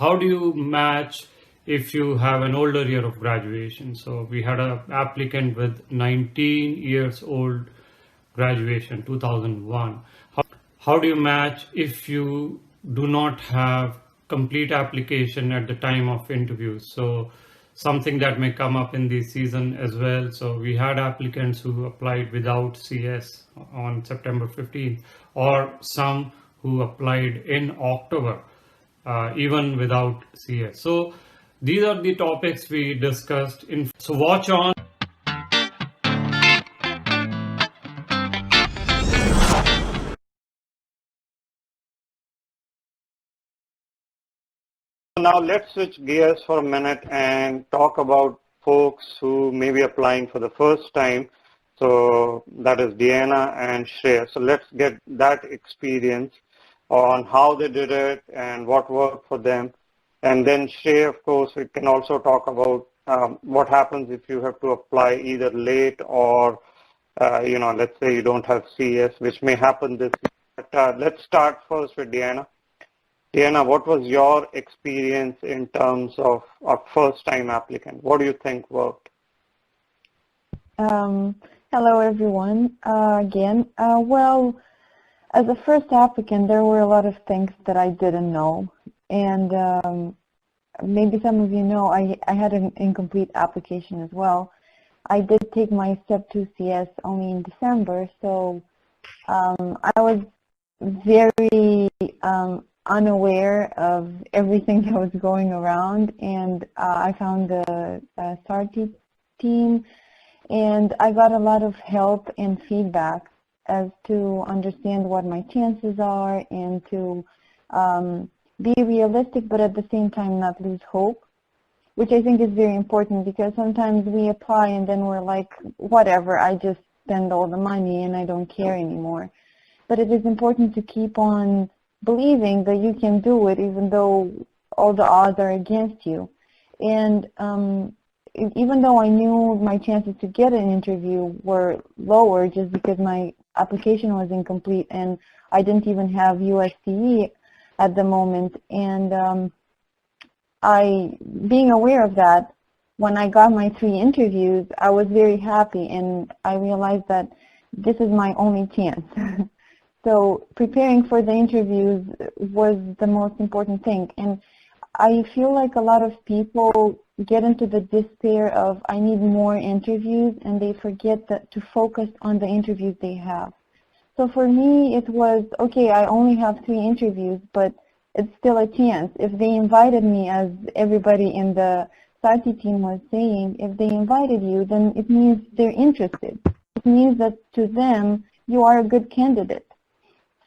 how do you match if you have an older year of graduation? So we had an applicant with 19 years old graduation, 2001. How do you match if you do not have complete application at the time of interviews? So something that may come up in the season as well. So we had applicants who applied without CS on September 15th, or some who applied in October, even without CS. So these are the topics we discussed in. So watch on. Now let's switch gears for a minute and talk about folks who may be applying for the first time. So that is Deanna and Shrey. So let's get that experience on how they did it and what worked for them. And then Shrey, of course, we can also talk about what happens if you have to apply either late or, let's say you don't have CS, which may happen this year. But let's start first with Deanna. Diana, what was your experience in terms of a first-time applicant? What do you think worked? Hello, everyone. Again, well, as a first applicant, there were a lot of things that I didn't know. And maybe some of you know, I had an incomplete application as well. I did take my Step 2 CS only in December, so I was very unaware of everything that was going around, and I found the Sarthi team, and I got a lot of help and feedback as to understand what my chances are and to be realistic, but at the same time not lose hope, which I think is very important, because sometimes we apply and then we're like, whatever, I just spend all the money and I don't care anymore. But it is important to keep on believing that you can do it even though all the odds are against you. And even though I knew my chances to get an interview were lower just because my application was incomplete and I didn't even have USCE at the moment, and being aware of that, when I got my 3 interviews, I was very happy, and I realized that this is my only chance. So preparing for the interviews was the most important thing. And I feel like a lot of people get into the despair of, I need more interviews, and they forget to focus on the interviews they have. So for me, it was, okay, I only have 3 interviews, but it's still a chance. If they invited me, as everybody in the Sarthi team was saying, if they invited you, then it means they're interested. It means that to them, you are a good candidate.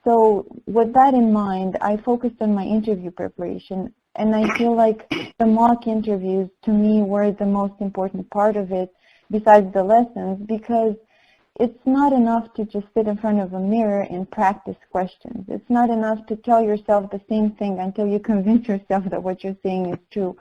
So with that in mind, I focused on my interview preparation, and I feel like the mock interviews to me were the most important part of it besides the lessons, because it's not enough to just sit in front of a mirror and practice questions. It's not enough to tell yourself the same thing until you convince yourself that what you're saying is true.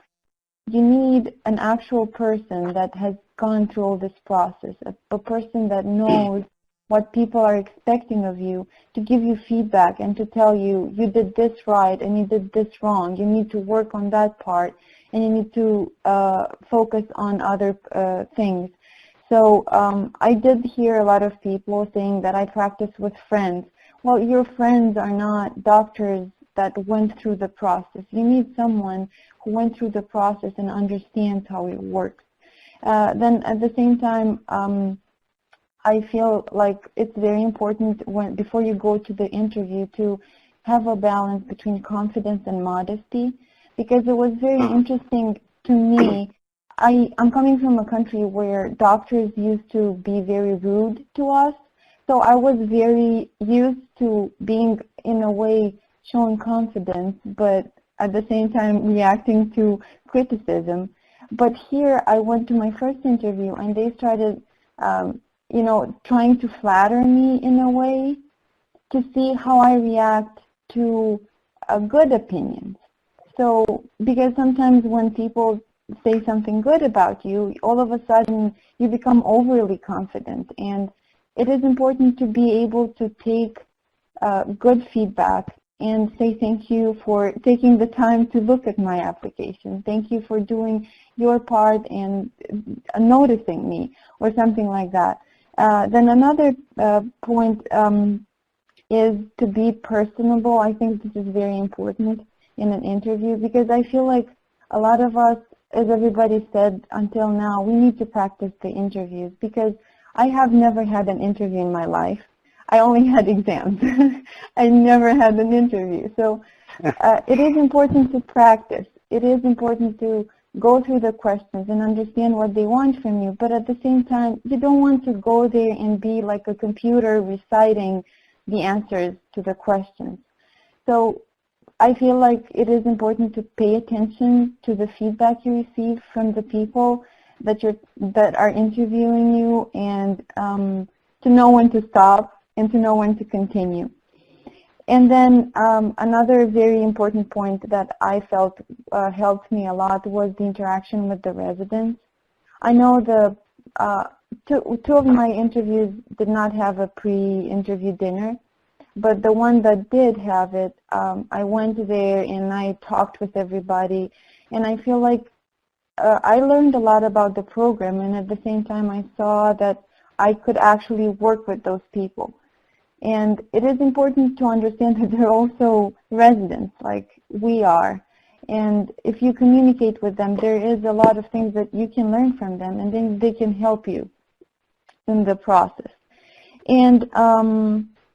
You need an actual person that has gone through all this process, a person that knows what people are expecting of you, to give you feedback and to tell you, you did this right and you did this wrong. You need to work on that part, and you need to focus on other things. So I did hear a lot of people saying that I practice with friends. Well, your friends are not doctors that went through the process. You need someone who went through the process and understands how it works. Then at the same time, I feel like it's very important before you go to the interview to have a balance between confidence and modesty, because it was very interesting to me. I'm coming from a country where doctors used to be very rude to us, so I was very used to being, in a way, showing confidence, but at the same time reacting to criticism. But here I went to my first interview, and they started trying to flatter me in a way to see how I react to good opinions. So, because sometimes when people say something good about you, all of a sudden you become overly confident, and it is important to be able to take good feedback and say thank you for taking the time to look at my application. Thank you for doing your part and noticing me, or something like that. Then another point is to be personable. I think this is very important in an interview, because I feel like a lot of us, as everybody said until now, we need to practice the interviews, because I have never had an interview in my life. I only had exams. I never had an interview. So it is important to practice. It is important to go through the questions and understand what they want from you. But at the same time, you don't want to go there and be like a computer reciting the answers to the questions. So I feel like it is important to pay attention to the feedback you receive from the people that are interviewing you, and to know when to stop and to know when to continue. And then another very important point that I felt helped me a lot was the interaction with the residents. I know the two of my interviews did not have a pre-interview dinner, but the one that did have it, I went there and I talked with everybody, and I feel like I learned a lot about the program, and at the same time I saw that I could actually work with those people. And it is important to understand that they're also residents like we are. And if you communicate with them, there is a lot of things that you can learn from them, and then they can help you in the process. And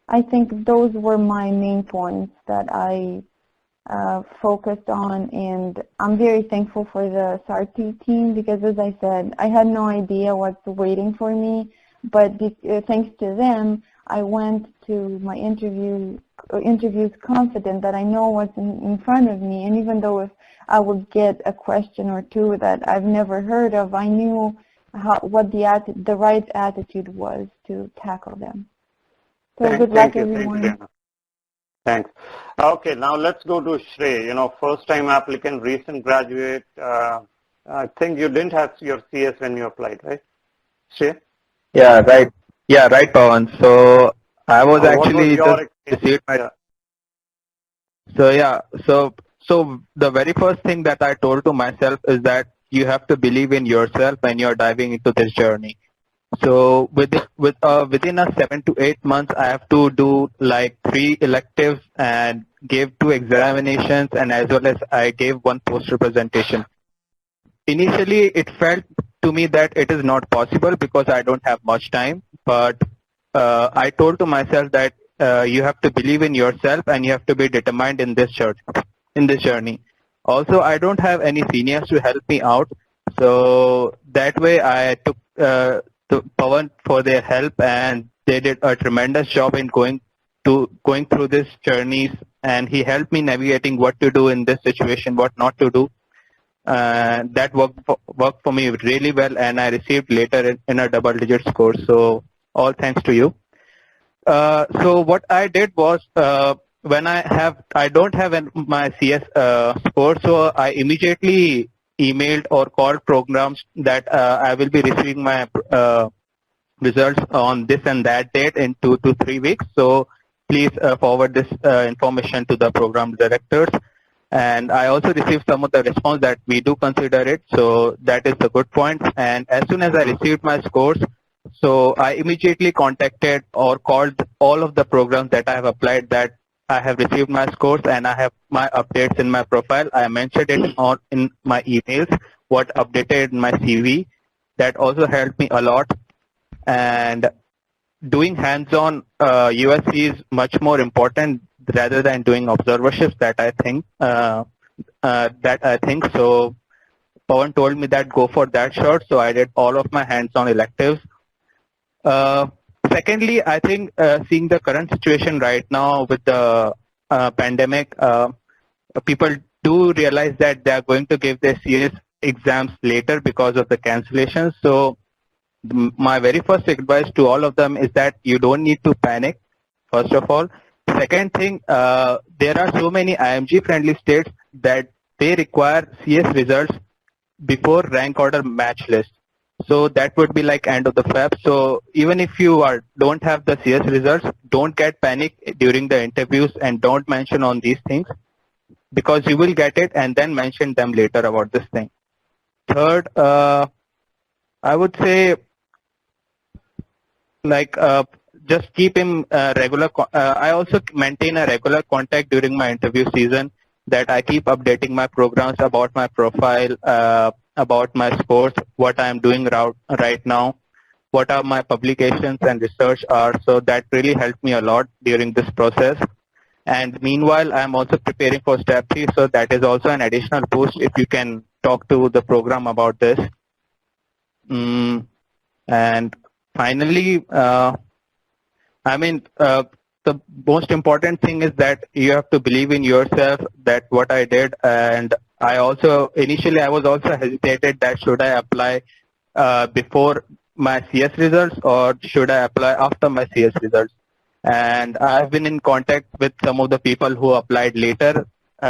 I think those were my main points that I focused on, and I'm very thankful for the Sarthi team, because as I said, I had no idea what's waiting for me, but thanks to them, I went to my interviews confident that I know what's in front of me, and even though if I would get a question or two that I've never heard of, I knew what the right attitude was to tackle them. So good luck, everyone. Thank you. Thanks. Okay, now let's go to Shrey. First-time applicant, recent graduate. I think you didn't have your CS when you applied, right? Shrey? Yeah, right. Yeah, right, Pawan. So I was actually what was just received my. So the very first thing that I told to myself is that you have to believe in yourself when you're diving into this journey. So within a 7 to 8 months, I have to do like 3 electives and gave 2 examinations, and as well as I gave 1 poster presentation. Initially, it felt to me that it is not possible because I don't have much time, but I told to myself that you have to believe in yourself and you have to be determined in this journey. Also, I don't have any seniors to help me out, so that way I took to Pawan for their help, and they did a tremendous job in going through these journeys, and he helped me navigating what to do in this situation, what not to do. That worked for me really well, and I received later in a double-digit score. So all thanks to you. So what I did was when I don't have my CS score, so I immediately emailed or called programs that I will be receiving my results on this and that date in 2 to 3 weeks. So please forward this information to the program directors. And I also received some of the response that we do consider it. So that is a good point. And as soon as I received my scores, so I immediately contacted or called all of the programs that I have applied that I have received my scores, and I have my updates in my profile. I mentioned it in my emails, what updated in my CV. That also helped me a lot. And doing hands-on USC is much more important rather than doing observerships. That I think. So Pawan told me that go for that shot. So I did all of my hands-on electives. Secondly, I think seeing the current situation right now with the pandemic, people do realize that they are going to give their CS exams later because of the cancellations. So my very first advice to all of them is that you don't need to panic, first of all. Second thing, there are so many IMG friendly states that they require CS results before rank order match list. So that would be like end of the Feb. So even if you don't have the CS results, don't get panic during the interviews and don't mention on these things, because you will get it and then mention them later about this thing. Third, I would say like just keep him regular. I also maintain a regular contact during my interview season, that I keep updating my programs about my profile, about my sports, what I am doing right now, what are my publications and research are. So that really helped me a lot during this process. And meanwhile, I'm also preparing for step 3. So that is also an additional boost if you can talk to the program about this. And finally, the most important thing is that you have to believe in yourself, that what I did. And I also, initially I was also hesitated that should I apply before my CS results or should I apply after my CS results. And I've been in contact with some of the people who applied later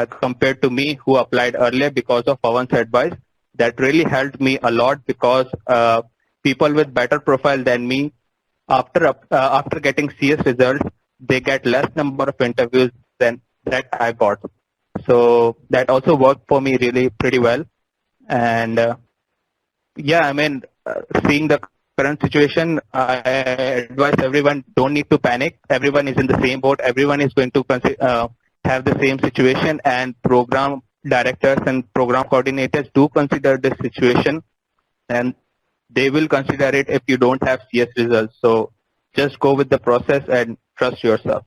compared to me who applied earlier because of Pawan's advice. That really helped me a lot, because people with better profile than me, after getting CS results, they get less number of interviews than that I got. So that also worked for me really pretty well. And yeah, I mean, seeing the current situation, I advise everyone, don't need to panic. Everyone is in the same boat. Everyone is going to have the same situation, and program directors and program coordinators do consider this situation, and they will consider it if you don't have CS results. So just go with the process and trust yourself.